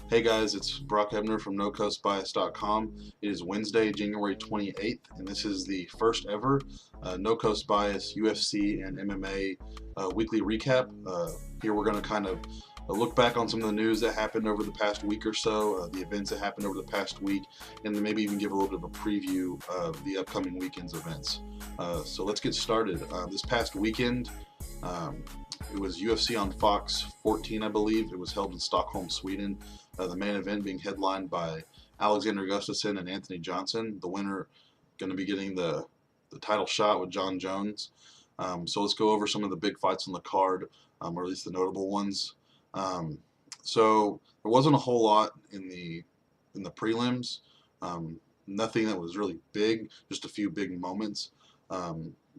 Hey guys, it's Brock Hebner from NoCoastBias.com. It is Wednesday, January 28th, and this is the first ever No Coast Bias UFC and MMA weekly recap. Here we're going to kind of look back on some of the news that happened over the past week or so, the events that happened over the past week, and then maybe even give a little bit of a preview of the upcoming weekend's events. So let's get started. This past weekend, it was UFC on Fox 14, I believe. It was held in Stockholm, Sweden. The main event being headlined by Alexander Gustafsson and Anthony Johnson. The winner going to be getting the title shot with John Jones. So let's go over some of the big fights on the card, or at least the notable ones. So there wasn't a whole lot in the prelims. Nothing that was really big, just a few big moments.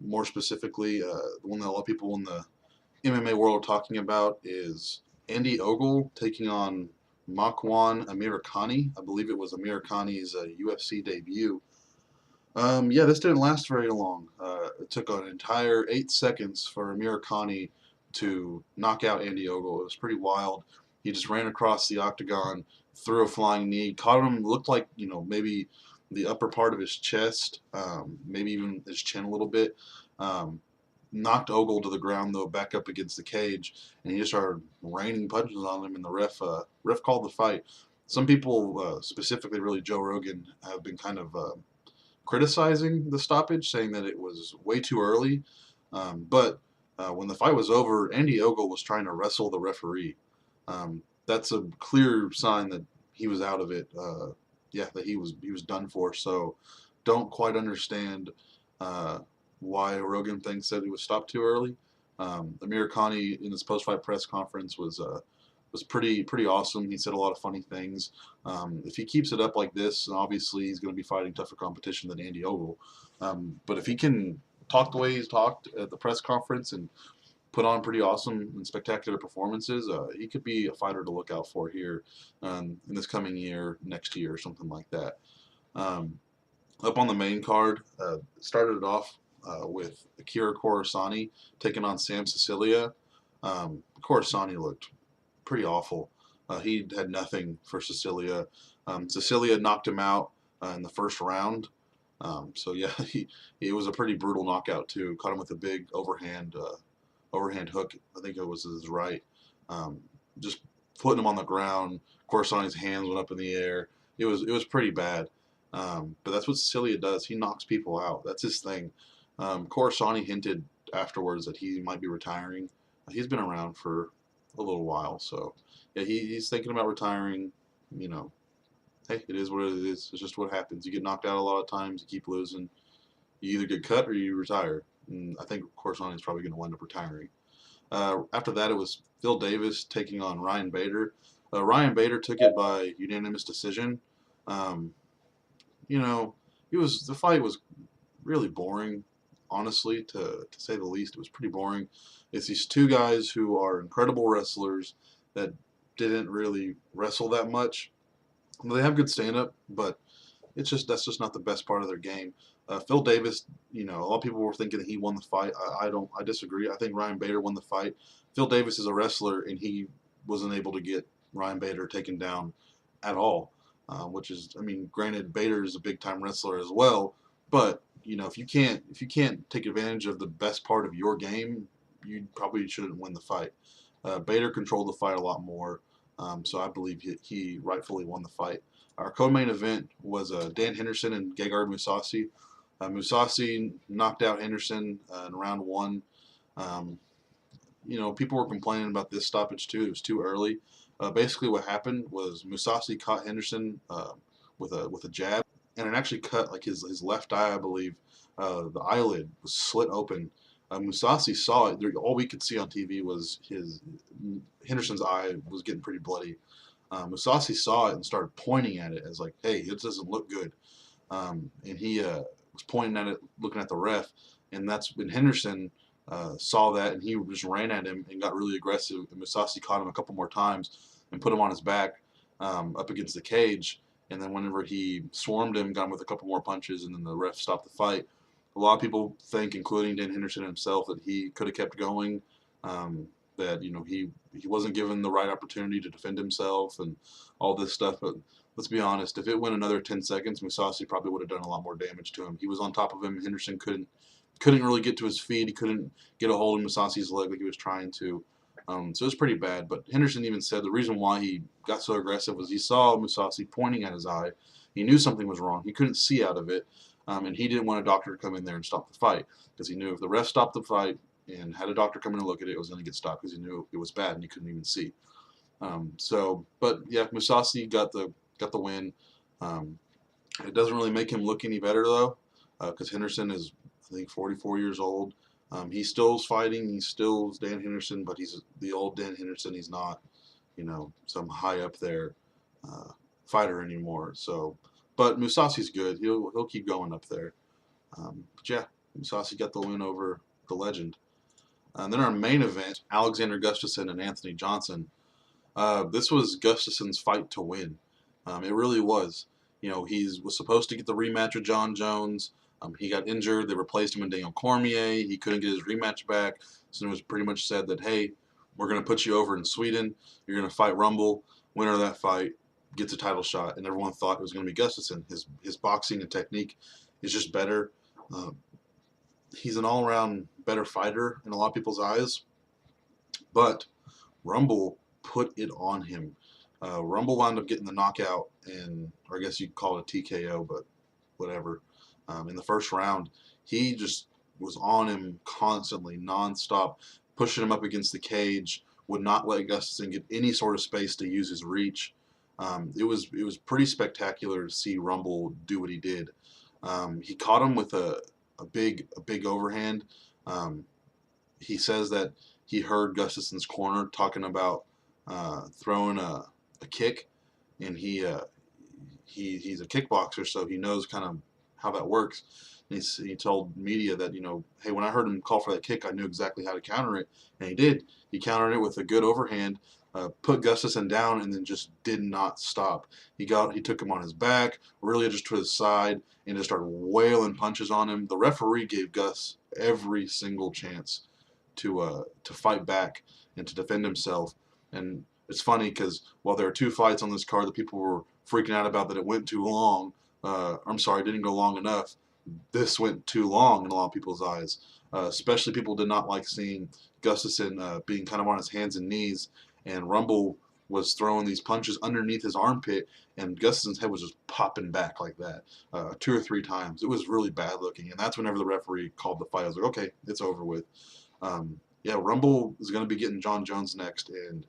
More specifically, the one that a lot of people in the MMA world are talking about is Andy Ogle taking on Makwan Amirkhani. I believe it was Amirkhani's UFC debut. Yeah, this didn't last very long. It took an entire 8 seconds for Amirkhani to knock out Andy Ogle. It was pretty wild. He just ran across the octagon, threw a flying knee, caught him, looked like, maybe the upper part of his chest, maybe even his chin a little bit. Knocked Ogle to the ground, though, back up against the cage, and he just started raining punches on him, and the ref called the fight. Some people, specifically really Joe Rogan, have been kind of criticizing the stoppage, saying that it was way too early. But when the fight was over, Andy Ogle was trying to wrestle the referee. That's a clear sign that he was out of it. That he was done for. So don't quite understand why Rogan thinks that he was stopped too early. Amirkhani in his post-fight press conference was pretty awesome. He said a lot of funny things. If he keeps it up like this, obviously he's going to be fighting tougher competition than Andy Ogle. But if he can talk the way he's talked at the press conference and put on pretty awesome and spectacular performances, he could be a fighter to look out for here in this coming year, next year, or something like that. Up on the main card, started it off with Akira Corassani taking on Sam Sicilia. Corassani looked pretty awful. He had nothing for Sicilia. Sicilia knocked him out in the first round. So yeah, it was a pretty brutal knockout too. Caught him with a big overhand hook. I think it was his right. Just putting him on the ground. Corassani's hands went up in the air. It was pretty bad. But that's what Sicilia does. He knocks people out. That's his thing. Corassani hinted afterwards that he might be retiring. He's been around for a little while, so yeah, he's thinking about retiring. Hey, it is what it is. It's just what happens. You get knocked out a lot of times. You keep losing. You either get cut or you retire. And I think Corassani is probably going to wind up retiring. After that, it was Phil Davis taking on Ryan Bader. Ryan Bader took it by unanimous decision. The fight was really boring, honestly, to say the least. It was pretty boring. It's these two guys who are incredible wrestlers that didn't really wrestle that much. They have good stand-up, but that's just not the best part of their game. Phil Davis, a lot of people were thinking that he won the fight. I disagree. I think Ryan Bader won the fight. Phil Davis is a wrestler, and he wasn't able to get Ryan Bader taken down at all. Which is, granted, Bader is a big-time wrestler as well, but if you can't take advantage of the best part of your game, you probably shouldn't win the fight. Bader controlled the fight a lot more, so I believe he rightfully won the fight. Our co-main event was Dan Henderson and Gegard Mousasi. Mousasi knocked out Henderson in round 1. People were complaining about this stoppage too. It was too early. Basically, what happened was Mousasi caught Henderson with a jab, and it actually cut like his left eye, I believe. The eyelid was slit open. Mousasi saw it. All we could see on TV was Henderson's eye was getting pretty bloody. Mousasi saw it and started pointing at it as like, "Hey, it doesn't look good." And he was pointing at it, looking at the ref, and that's when Henderson saw that, and he just ran at him and got really aggressive. And Mousasi caught him a couple more times and put him on his back up against the cage. and then whenever he swarmed him, got him with a couple more punches, and then the ref stopped the fight. A lot of people think, including Dan Henderson himself, that he could have kept going. That he wasn't given the right opportunity to defend himself and all this stuff. But let's be honest, if it went another 10 seconds, Mousasi probably would have done a lot more damage to him. He was on top of him. Henderson couldn't really get to his feet. He couldn't get a hold of Mousasi's leg like he was trying to. So it was pretty bad. But Henderson even said the reason why he got so aggressive was he saw Mousasi pointing at his eye. He knew something was wrong. He couldn't see out of it. And he didn't want a doctor to come in there and stop the fight because he knew if the ref stopped the fight and had a doctor come in and look at it, it was going to get stopped because he knew it was bad and he couldn't even see. But yeah, Mousasi got the win. It doesn't really make him look any better though, because Henderson is, I think, 44 years old. He still is fighting. He still is Dan Henderson, but he's the old Dan Henderson. He's not, some high up there fighter anymore. So, but Mousasi's good. He'll keep going up there. But yeah, Mousasi got the win over the legend. And then our main event, Alexander Gustafsson and Anthony Johnson. This was Gustafsson's fight to win. It really was. He was supposed to get the rematch with John Jones. He got injured. They replaced him with Daniel Cormier. He couldn't get his rematch back. So it was pretty much said that, hey, we're going to put you over in Sweden. You're going to fight Rumble. Winner of that fight gets a title shot. And everyone thought it was going to be Gustafsson. His boxing and technique is just better. He's an all-around better fighter in a lot of people's eyes. But Rumble put it on him. Rumble wound up getting the knockout, or I guess you'd call it a TKO, but whatever. In the first round, he just was on him constantly, nonstop, pushing him up against the cage, would not let Gustafsson get any sort of space to use his reach. It was pretty spectacular to see Rumble do what he did. He caught him with a big overhand. He says that he heard Gustafsson's corner talking about throwing a kick, and he's a kickboxer, so he knows kind of how that works. And he told media that, hey, when I heard him call for that kick, I knew exactly how to counter it, and he did. He countered it with a good overhand, put Gustafsson down, and then just did not stop. He took him on his back, really just to his side, and just started wailing punches on him. The referee gave Gus every single chance to fight back and to defend himself. And it's funny because while there are two fights on this card that people were freaking out about that it went too long, didn't go long enough, this went too long in a lot of people's eyes. Especially people did not like seeing Gustafsson being kind of on his hands and knees, and Rumble was throwing these punches underneath his armpit, and Gustafsson's head was just popping back like that 2 or 3 times. It was really bad looking, and that's whenever the referee called the fight. I was like, okay, it's over with. Yeah, Rumble is going to be getting John Jones next, and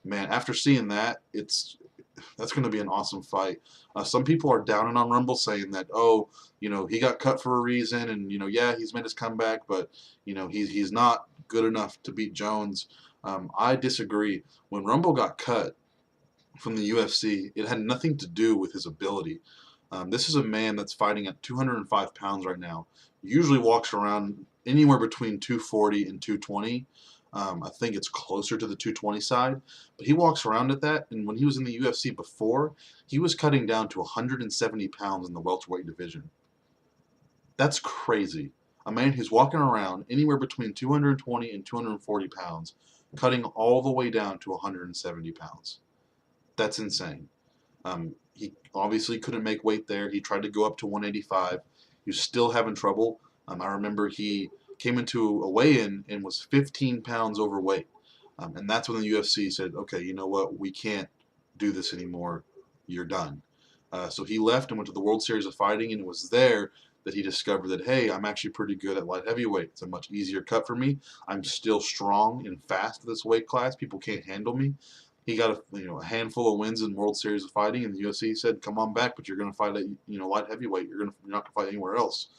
man, after seeing that, that's going to be an awesome fight. Some people are downing on Rumble, saying that, he got cut for a reason, and yeah, he's made his comeback, but he's not good enough to beat Jones. I disagree. When Rumble got cut from the UFC, it had nothing to do with his ability. This is a man that's fighting at 205 pounds right now. Usually walks around anywhere between 240 and 220. I think it's closer to the 220 side, but he walks around at that. And when he was in the UFC before, he was cutting down to 170 pounds in the welterweight division. That's crazy. A man who's walking around anywhere between 220 and 240 pounds, cutting all the way down to 170 pounds. That's insane. He obviously couldn't make weight there. He tried to go up to 185. He was still having trouble. I remember he came into a weigh-in and was 15 pounds overweight. And that's when the UFC said, okay, you know what? We can't do this anymore. You're done. So he left and went to the World Series of Fighting, and it was there that he discovered that, hey, I'm actually pretty good at light heavyweight. It's a much easier cut for me. I'm still strong and fast at this weight class. People can't handle me. He got a handful of wins in World Series of Fighting, and the UFC said, come on back, but you're going to fight at light heavyweight. You're not going to fight anywhere else.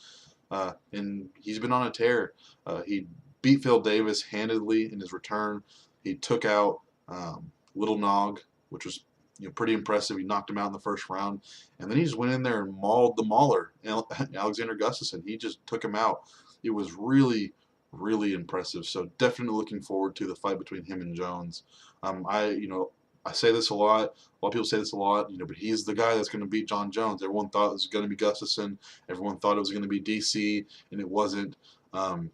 And he's been on a tear. He beat Phil Davis handedly in his return. He took out Little Nog, which was pretty impressive. He knocked him out in the first round, and then he just went in there and mauled the mauler, Alexander Gustafsson. He just took him out. It was really, really impressive. So definitely looking forward to the fight between him and Jones. I say this a lot. A lot of people say this a lot, but he's the guy that's going to beat John Jones. Everyone thought it was going to be Gustafsson. Everyone thought it was going to be DC, and it wasn't. Um,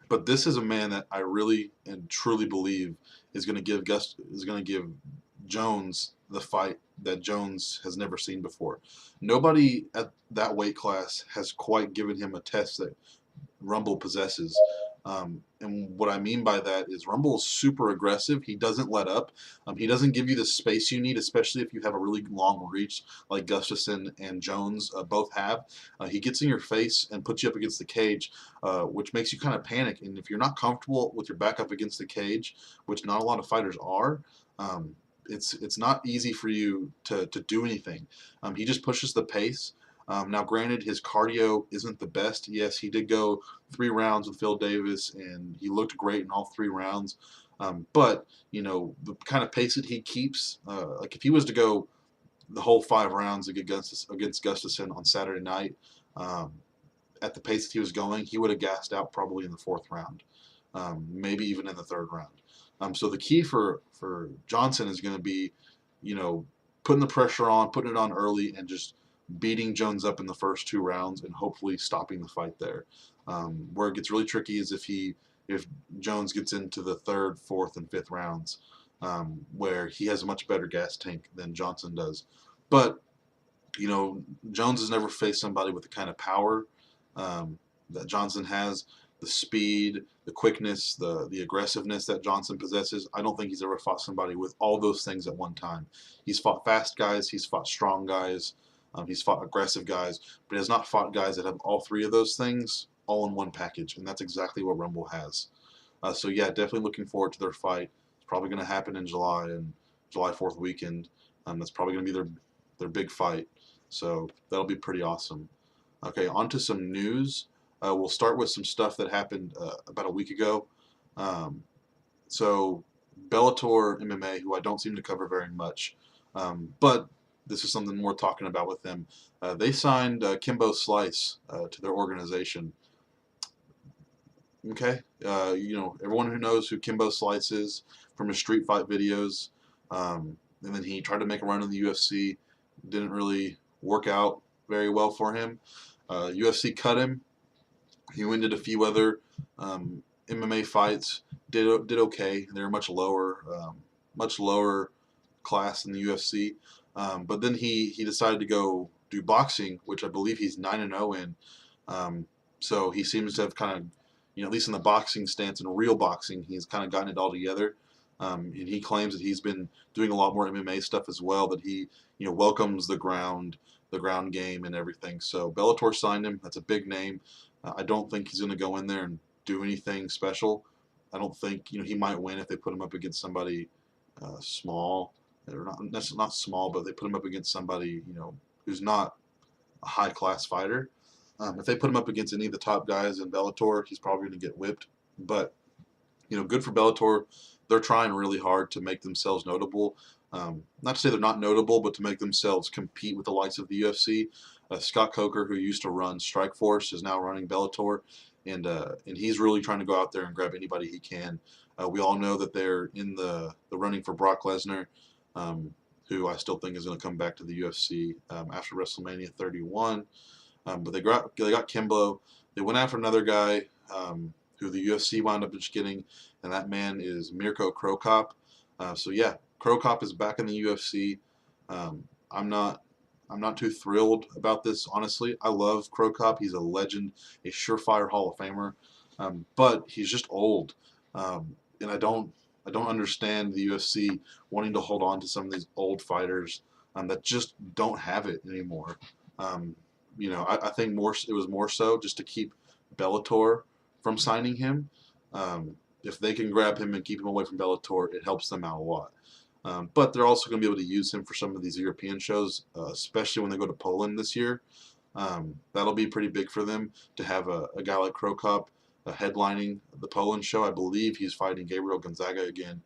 but this is a man that I really and truly believe is going to give Jones the fight that Jones has never seen before. Nobody at that weight class has quite given him a test that Rumble possesses. And what I mean by that is Rumble is super aggressive. He doesn't let up. He doesn't give you the space you need, especially if you have a really long reach like Gustafsson and Jones both have. He gets in your face and puts you up against the cage, which makes you kind of panic. And if you're not comfortable with your back up against the cage, which not a lot of fighters are, it's not easy for you to do anything. He just pushes the pace. Now, granted, his cardio isn't the best. Yes, he did go 3 rounds with Phil Davis, and he looked great in all 3 rounds. But the kind of pace that he keeps, like if he was to go the whole 5 rounds against Gustafsson on Saturday night, at the pace that he was going, he would have gassed out probably in the 4th round, maybe even in the 3rd round. So the key for Johnson is going to be, putting the pressure on, putting it on early, and just beating Jones up in the first 2 rounds and hopefully stopping the fight there. Where it gets really tricky is if Jones gets into the 3rd, 4th, and 5th rounds, where he has a much better gas tank than Johnson does. But Jones has never faced somebody with the kind of power that Johnson has, the speed, the quickness, the aggressiveness that Johnson possesses. I don't think he's ever fought somebody with all those things at one time. He's fought fast guys, he's fought strong guys, he's fought aggressive guys, but he has not fought guys that have all 3 of those things all in one package, and that's exactly what Rumble has. So yeah, definitely looking forward to their fight. It's probably going to happen in July, and July 4th weekend. That's probably going to be their big fight. So that'll be pretty awesome. Okay, on to some news. We'll start with some stuff that happened about a week ago. So Bellator MMA, who I don't seem to cover very much, but this is something we're talking about with them. They signed Kimbo Slice to their organization. Okay, everyone who knows who Kimbo Slice is from his street fight videos, and then he tried to make a run in the UFC. Didn't really work out very well for him. UFC cut him. He went into a few other MMA fights. Did okay. They were much lower class in the UFC. But then he decided to go do boxing, which I believe he's 9-0 in. So he seems to have kind of, at least in the boxing stance, in real boxing, he's kind of gotten it all together. And he claims that he's been doing a lot more MMA stuff as well. That he, welcomes the ground game and everything. So Bellator signed him. That's a big name. I don't think he's going to go in there and do anything special. I don't think, he might win if they put him up against somebody small. Or not small, but they put him up against somebody, who's not a high-class fighter. If they put him up against any of the top guys in Bellator, he's probably going to get whipped. But, good for Bellator. They're trying really hard to make themselves notable. Not to say they're not notable, but to make themselves compete with the likes of the UFC. Scott Coker, who used to run Strikeforce, is now running Bellator, and he's really trying to go out there and grab anybody he can. We all know that they're in the running for Brock Lesnar, who I still think is going to come back to the UFC after WrestleMania 31. But they got Kimbo. They went after another guy who the UFC wound up just getting, and that man is Mirko Cro Cop. So yeah, Cro Cop is back in the UFC. I'm not too thrilled about this, honestly. I love Cro Cop. He's a legend, a surefire Hall of Famer. But he's just old, and I don't understand the UFC wanting to hold on to some of these old fighters that just don't have it anymore. I think it was more so just to keep Bellator from signing him. If they can grab him and keep him away from Bellator, it helps them out a lot. But they're also going to be able to use him for some of these European shows, especially when they go to Poland this year. That'll be pretty big for them to have a guy like Cro Cop headlining the Poland show. I believe he's fighting Gabriel Gonzaga again.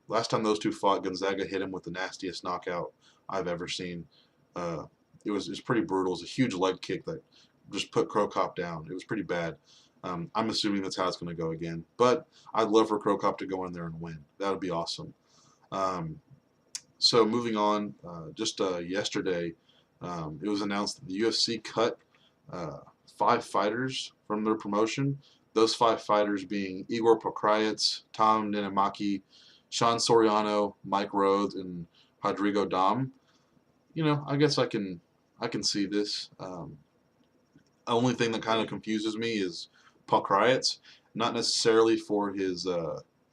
Last time those two fought, Gonzaga hit him with the nastiest knockout I've ever seen. It was pretty brutal. It was a huge leg kick that just put Cro Cop down. It was pretty bad. I'm assuming that's how it's going to go again. But I'd love for Cro Cop to go in there and win. That would be awesome. So moving on, just yesterday, it was announced that the UFC cut uh, 5 fighters from their promotion. Those 5 fighters being Igor Pokrayets, Tom Ninamaki, Sean Soriano, Mike Rhodes, and Rodrigo Dom. I guess I can see this. Only thing that kind of confuses me is Pokrayets, not necessarily for his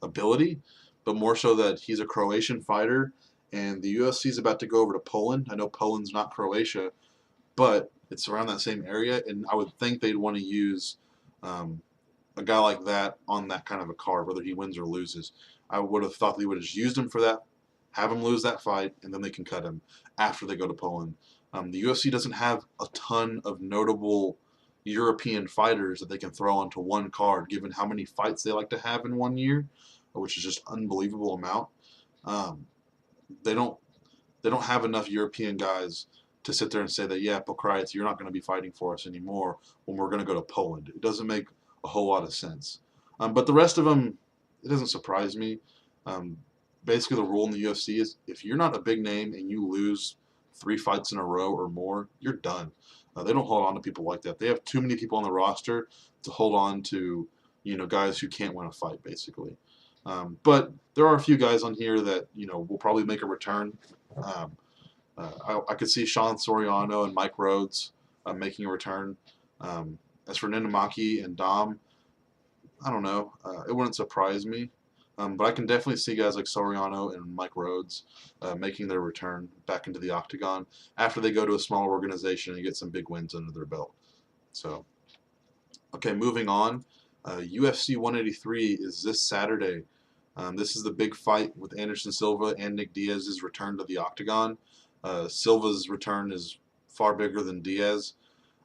ability, but more so that he's a Croatian fighter, and the UFC is about to go over to Poland. I know Poland's not Croatia, but it's around that same area, and I would think they'd want to use um, a guy like that on that kind of a card, whether he wins or loses. I would have thought they would have just used him for that, have him lose that fight, and then they can cut him after they go to Poland. The UFC doesn't have a ton of notable European fighters that they can throw onto one card, given how many fights they like to have in one year, which is just unbelievable amount. Um, they don't they don't have enough European guys to sit there and say that, yeah, Pokrayets, you're not going to be fighting for us anymore when we're going to go to Poland. It doesn't make a whole lot of sense. But the rest of them, it doesn't surprise me. Um, Basically, the rule in the UFC is if you're not a big name and you lose 3 fights in a row or more, you're done. They don't hold on to people like that. They have too many people on the roster to hold on to, guys who can't win a fight, basically. But there are a few guys on here that will probably make a return. Um, I could see Sean Soriano and Mike Rhodes making a return. As for Ninamaki and Dom, I don't know. It wouldn't surprise me. But I can definitely see guys like Soriano and Mike Rhodes making their return back into the octagon after they go to a smaller organization and get some big wins under their belt. So, okay, moving on. UFC 183 is this Saturday. This is the big fight with Anderson Silva and Nick Diaz's return to the octagon. Silva's return is far bigger than Diaz.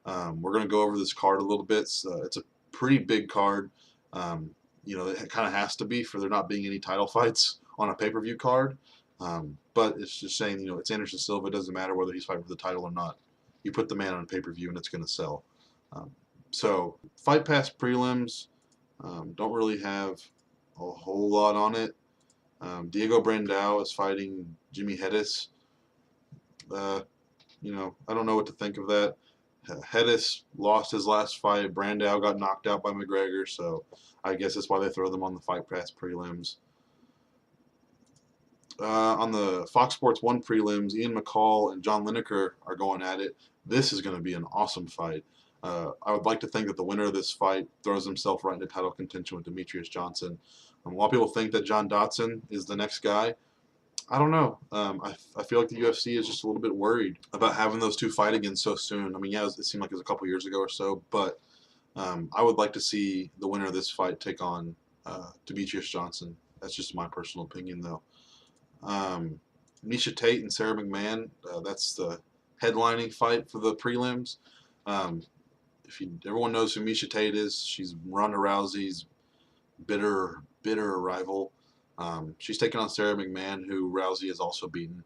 We're going to go over this card a little bit. It's a pretty big card. It kind of has to be for there not being any title fights on a pay-per-view card. But it's just saying, it's Anderson Silva. It doesn't matter whether he's fighting for the title or not. You put the man on a pay-per-view and it's going to sell. So Fight Pass prelims don't really have a whole lot on it. Diego Brandao is fighting Jimmy Hedis. I don't know what to think of that. Hedis lost his last fight. Brandao got knocked out by McGregor, so I guess that's why they throw them on the Fight Pass prelims. On the Fox Sports 1 prelims, Ian McCall and John Lineker are going at it. This is going to be an awesome fight. I would like to think that the winner of this fight throws himself right into title contention with Demetrius Johnson. A lot of people think that John Dotson is the next guy. I don't know. I feel like the UFC is just a little bit worried about having those two fight again so soon. I mean, yeah, it seemed like it was a couple years ago or so, but I would like to see the winner of this fight take on Demetrius Johnson. That's just my personal opinion, though. Miesha Tate and Sarah McMahon, that's the headlining fight for the prelims. Everyone knows who Miesha Tate is. She's Ronda Rousey's bitter rival. She's taking on Sarah McMahon, who Rousey has also beaten.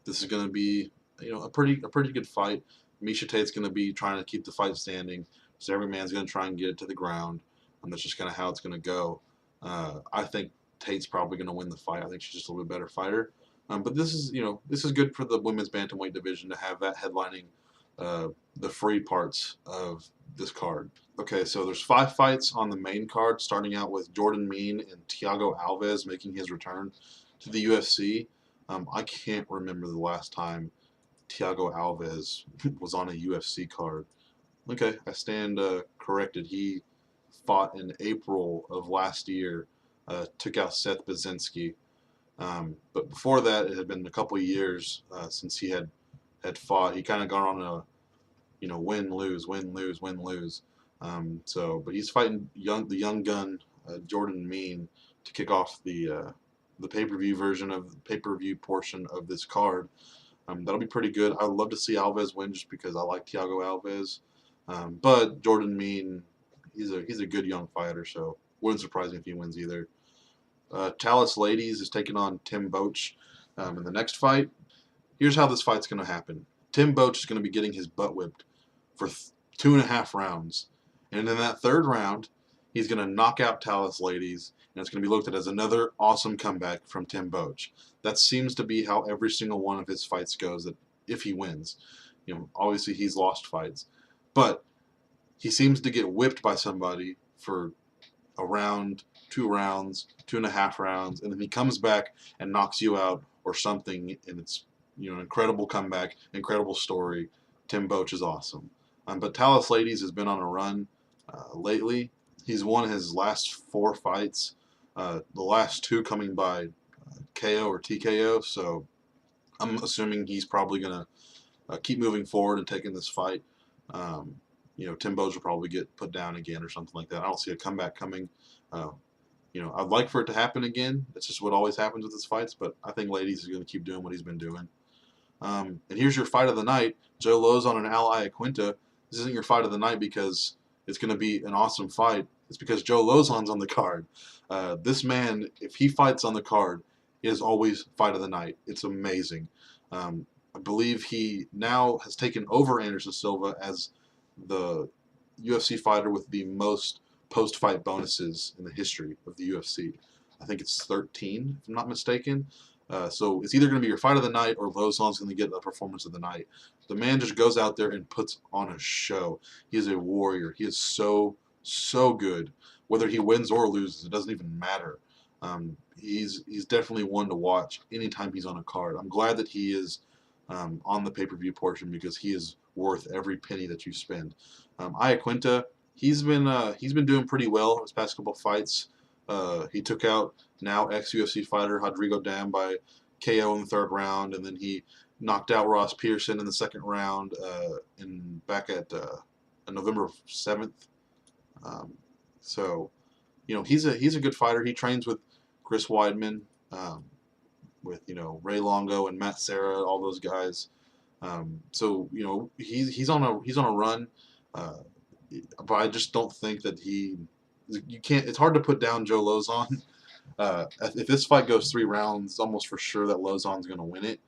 This is going to be, a pretty good fight. Miesha Tate's going to be trying to keep the fight standing. Sarah McMahon's going to try and get it to the ground, and that's just kind of how it's going to go. I think Tate's probably going to win the fight. I think she's just a little bit better fighter. But this is good for the women's bantamweight division to have that headlining the free parts of this card. Okay, so there's 5 fights on the main card, starting out with Jordan Mein and Thiago Alves making his return to the UFC. I can't remember the last time Thiago Alves was on a UFC card. Okay, I stand corrected. He fought in April of last year, took out Seth Baczynski. But before that, it had been a couple of years since he had fought. He kind of gone on a win lose. But he's fighting the young gun Jordan Mein to kick off the pay-per-view portion of this card. That'll be pretty good. I would love to see Alves win just because I like Thiago Alves. But Jordan Mein, he's a good young fighter, so wouldn't surprise me if he wins either. Talis Ladies is taking on Tim Boetsch in the next fight. Here's how this fight's going to happen. Tim Boetsch is going to be getting his butt whipped for 2.5 rounds. And in that 3rd round, he's going to knock out Talis Ladies. and it's going to be looked at as another awesome comeback from Tim Boetsch. That seems to be how every single one of his fights goes. That if he wins, obviously he's lost fights, but he seems to get whipped by somebody for a round, 2 rounds, 2.5 rounds, and then he comes back and knocks you out or something, and it's an incredible comeback, incredible story. Tim Boetsch is awesome. But Talis Ladies has been on a run lately. He's won his last 4 fights, the last 2 coming by KO or TKO, so I'm assuming he's probably going to keep moving forward and taking this fight. Tim Boetsch will probably get put down again or something like that. I don't see a comeback coming. I'd like for it to happen again. That's just what always happens with his fights, but I think Ladies is going to keep doing what he's been doing. And here's your fight of the night, Joe Lauzon and Al Iaquinta. This isn't your fight of the night because it's going to be an awesome fight. It's because Joe Lauzon's on the card. This man, if he fights on the card, is always fight of the night. It's amazing. I believe he now has taken over Anderson Silva as the UFC fighter with the most post-fight bonuses in the history of the UFC. I think it's 13, if I'm not mistaken. So it's either going to be your fight of the night or Lauzon's going to get the performance of the night. The man just goes out there and puts on a show. He is a warrior. He is so, so good. Whether he wins or loses, it doesn't even matter. He's definitely one to watch anytime he's on a card. I'm glad that he is on the pay-per-view portion because he is worth every penny that you spend. Iaquinta, he's been doing pretty well his past couple fights. He took out now ex-UFC fighter Rodrigo Dam by KO in the 3rd round, and then he knocked out Ross Pearson in the 2nd round back at November 7th. He's a good fighter. He trains with Chris Weidman, with Ray Longo and Matt Serra, all those guys. He's on a run, but I just don't think that you can't. It's hard to put down Joe Lauzon. If this fight goes 3 rounds, it's almost for sure that Lauzon's going to win it.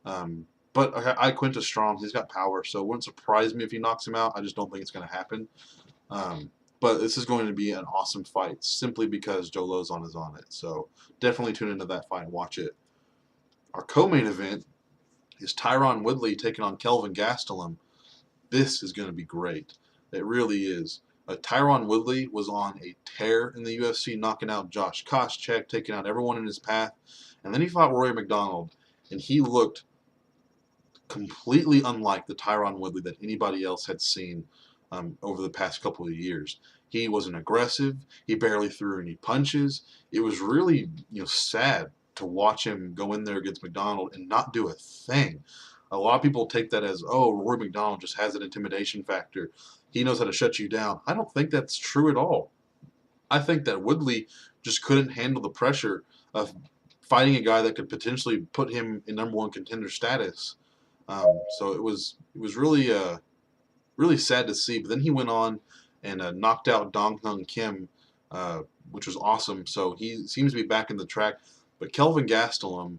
But Iaquinta's strong. He's got power, so it wouldn't surprise me if he knocks him out. I just don't think it's going to happen. But this is going to be an awesome fight simply because Joe Lauzon is on it. So definitely tune into that fight and watch it. Our co-main event is Tyron Woodley taking on Kelvin Gastelum. This is going to be great. It really is. Tyron Woodley was on a tear in the UFC, knocking out Josh Koscheck, taking out everyone in his path. And then he fought Rory McDonald, and he looked completely unlike the Tyron Woodley that anybody else had seen over the past couple of years. He wasn't aggressive. He barely threw any punches. It was really sad to watch him go in there against McDonald and not do a thing. A lot of people take that as, oh, Rory McDonald just has an intimidation factor. He knows how to shut you down. I don't think that's true at all. I think that Woodley just couldn't handle the pressure of fighting a guy that could potentially put him in #1 contender status. So it was really really sad to see. But then he went on and knocked out Dong Hyun Kim, which was awesome. So he seems to be back in the track. But Kelvin Gastelum,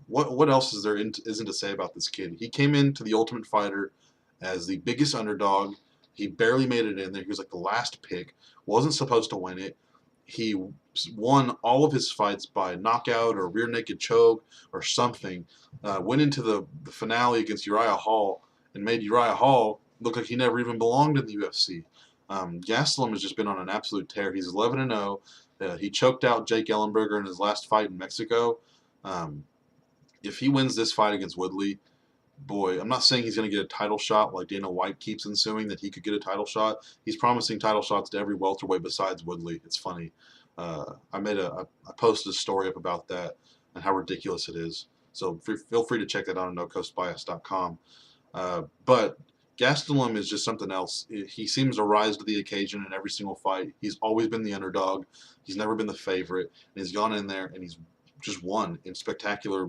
what else isn't to say about this kid? He came into the Ultimate Fighter as the biggest underdog. He barely made it in there. He was like the last pick. Wasn't supposed to win it. He won all of his fights by knockout or rear naked choke or something. Went into the finale against Uriah Hall and made Uriah Hall look like he never even belonged in the UFC. Gastelum has just been on an absolute tear. He's 11-0. He choked out Jake Ellenberger in his last fight in Mexico. If he wins this fight against Woodley, boy, I'm not saying he's going to get a title shot like Dana White keeps ensuing that he could get a title shot. He's promising title shots to every welterweight besides Woodley. It's funny. I posted a story up about that and how ridiculous it is. So feel free to check that out on nocoastbias.com. But Gastelum is just something else. He seems to rise to the occasion in every single fight. He's always been the underdog. He's never been the favorite. And he's gone in there and he's just won in spectacular,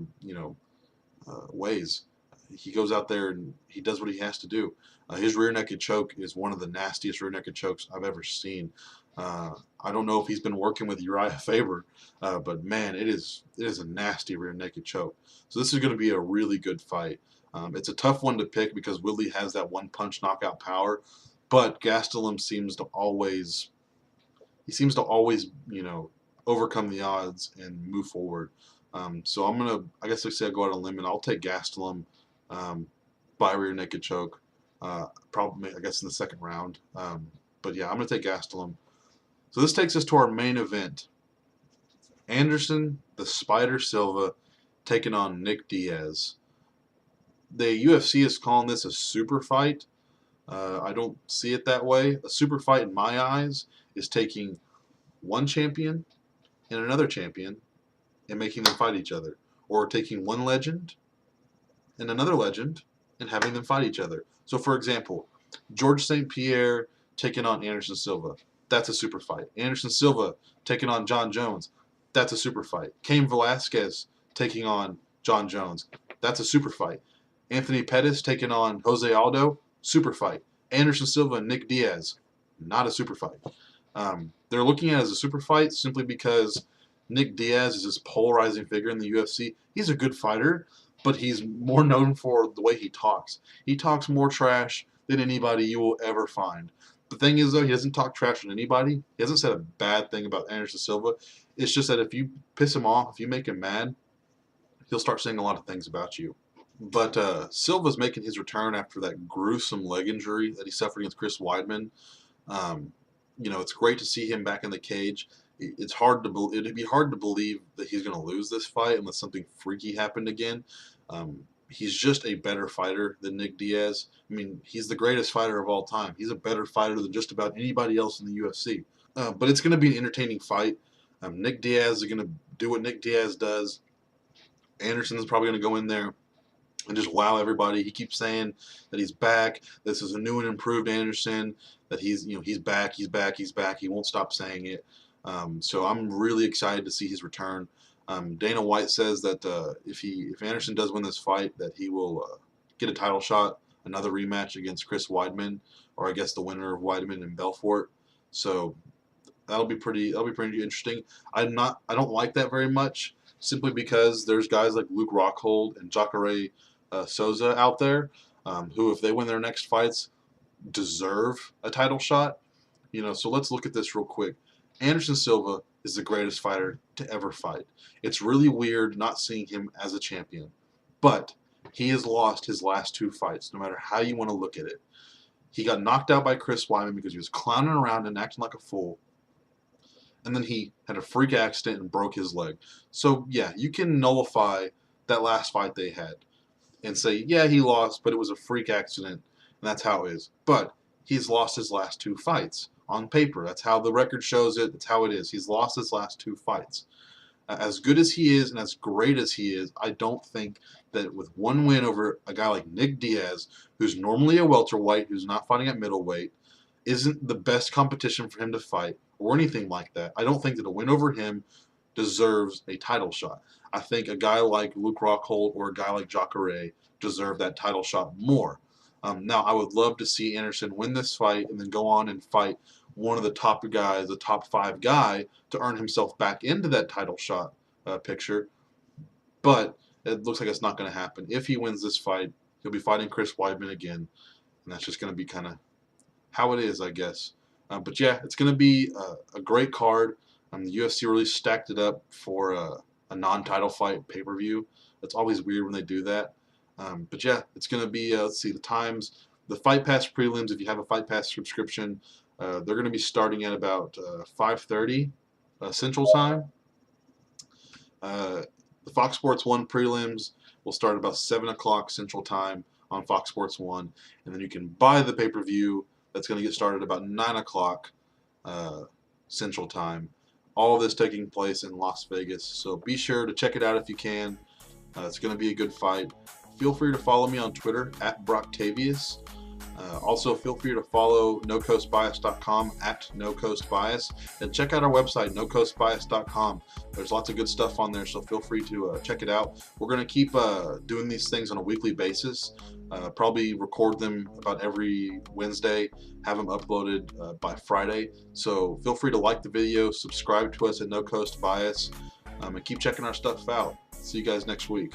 ways. He goes out there and he does what he has to do. His rear naked choke is one of the nastiest rear naked chokes I've ever seen. I don't know if he's been working with Uriah Faber, but man, it is a nasty rear naked choke. So this is going to be a really good fight. It's a tough one to pick because Woodley has that one punch knockout power, but Gastelum seems to always he seems to always, overcome the odds and move forward. So I'm gonna, I guess, like I say, I'll go out on a limb and I'll take Gastelum by rear naked choke. Probably, I guess, in the second round. But yeah, I'm gonna take Gastelum. So this takes us to our main event. Anderson the Spider Silva taking on Nick Diaz. The UFC is calling this a super fight. I don't see it that way. A super fight, in my eyes, is taking one champion and another champion and making them fight each other. Or taking one legend and another legend and having them fight each other. So, for example, George St. Pierre taking on Anderson Silva. That's a super fight. Anderson Silva taking on John Jones. That's a super fight. Cain Velasquez taking on John Jones. That's a super fight. Anthony Pettis taking on Jose Aldo. Super fight. Anderson Silva and Nick Diaz. Not a super fight. They're looking at it as a super fight simply because Nick Diaz is this polarizing figure in the UFC. He's a good fighter, but he's more known for the way he talks. He talks more trash than anybody you will ever find. The thing is, though, he doesn't talk trash on anybody. He hasn't said a bad thing about Anderson Silva. It's just that if you piss him off, if you make him mad, he'll start saying a lot of things about you. But Silva's making his return after that gruesome leg injury that he suffered against Chris Weidman. It's great to see him back in the cage. It'd be hard to believe that he's going to lose this fight unless something freaky happened again. He's just a better fighter than Nick Diaz. I mean, he's the greatest fighter of all time. He's a better fighter than just about anybody else in the UFC. But it's going to be an entertaining fight. Nick Diaz is going to do what Nick Diaz does. Anderson's probably going to go in there and just wow everybody. He keeps saying that he's back. This is a new and improved Anderson. That he's back. He's back. He's back. He won't stop saying it. So I'm really excited to see his return. Dana White says that if Anderson does win this fight, that he will get a title shot, another rematch against Chris Weidman, or I guess the winner of Weidman and Belfort. So that'll be pretty interesting. I don't like that very much, simply because there's guys like Luke Rockhold and Jacare Souza out there who, if they win their next fights, deserve a title shot. So let's look at this real quick. Anderson Silva is the greatest fighter to ever fight. It's really weird not seeing him as a champion, but he has lost his last two fights, no matter how you want to look at it. He got knocked out by Chris Weidman because he was clowning around and acting like a fool, and then he had a freak accident and broke his leg. So yeah, you can nullify that last fight they had and say, yeah, he lost, but it was a freak accident, and that's how it is. But he's lost his last two fights. On paper, that's how the record shows it. That's how it is. He's lost his last two fights. As good as he is and as great as he is, I don't think that with one win over a guy like Nick Diaz, who's normally a welterweight, who's not fighting at middleweight, isn't the best competition for him to fight or anything like that. I don't think that a win over him deserves a title shot. I think a guy like Luke Rockhold or a guy like Jacare deserve that title shot more. Now, I would love to see Anderson win this fight and then go on and fight one of the top guys, the top 5 guy, to earn himself back into that title shot picture. But it looks like it's not going to happen. If he wins this fight, he'll be fighting Chris Weidman again, and that's just going to be kind of how it is, I guess. But yeah, it's going to be a great card. The UFC really stacked it up for a non-title fight pay-per-view. It's always weird when they do that. But yeah, it's going to be, let's see, the times. The Fight Pass prelims, if you have a Fight Pass subscription, they're going to be starting at about 5:30 Central Time. The Fox Sports 1 prelims will start about 7 o'clock Central Time on Fox Sports 1. And then you can buy the pay-per-view that's going to get started about 9 o'clock Central Time. All of this taking place in Las Vegas. So be sure to check it out if you can. It's going to be a good fight. Feel free to follow me on Twitter at Brocktavius. Also, feel free to follow NoCoastBias.com at NoCoastBias, and check out our website, NoCoastBias.com. There's lots of good stuff on there, so feel free to check it out. We're going to keep doing these things on a weekly basis. Probably record them about every Wednesday, have them uploaded by Friday. So feel free to like the video, subscribe to us at No Coast Bias, and keep checking our stuff out. See you guys next week.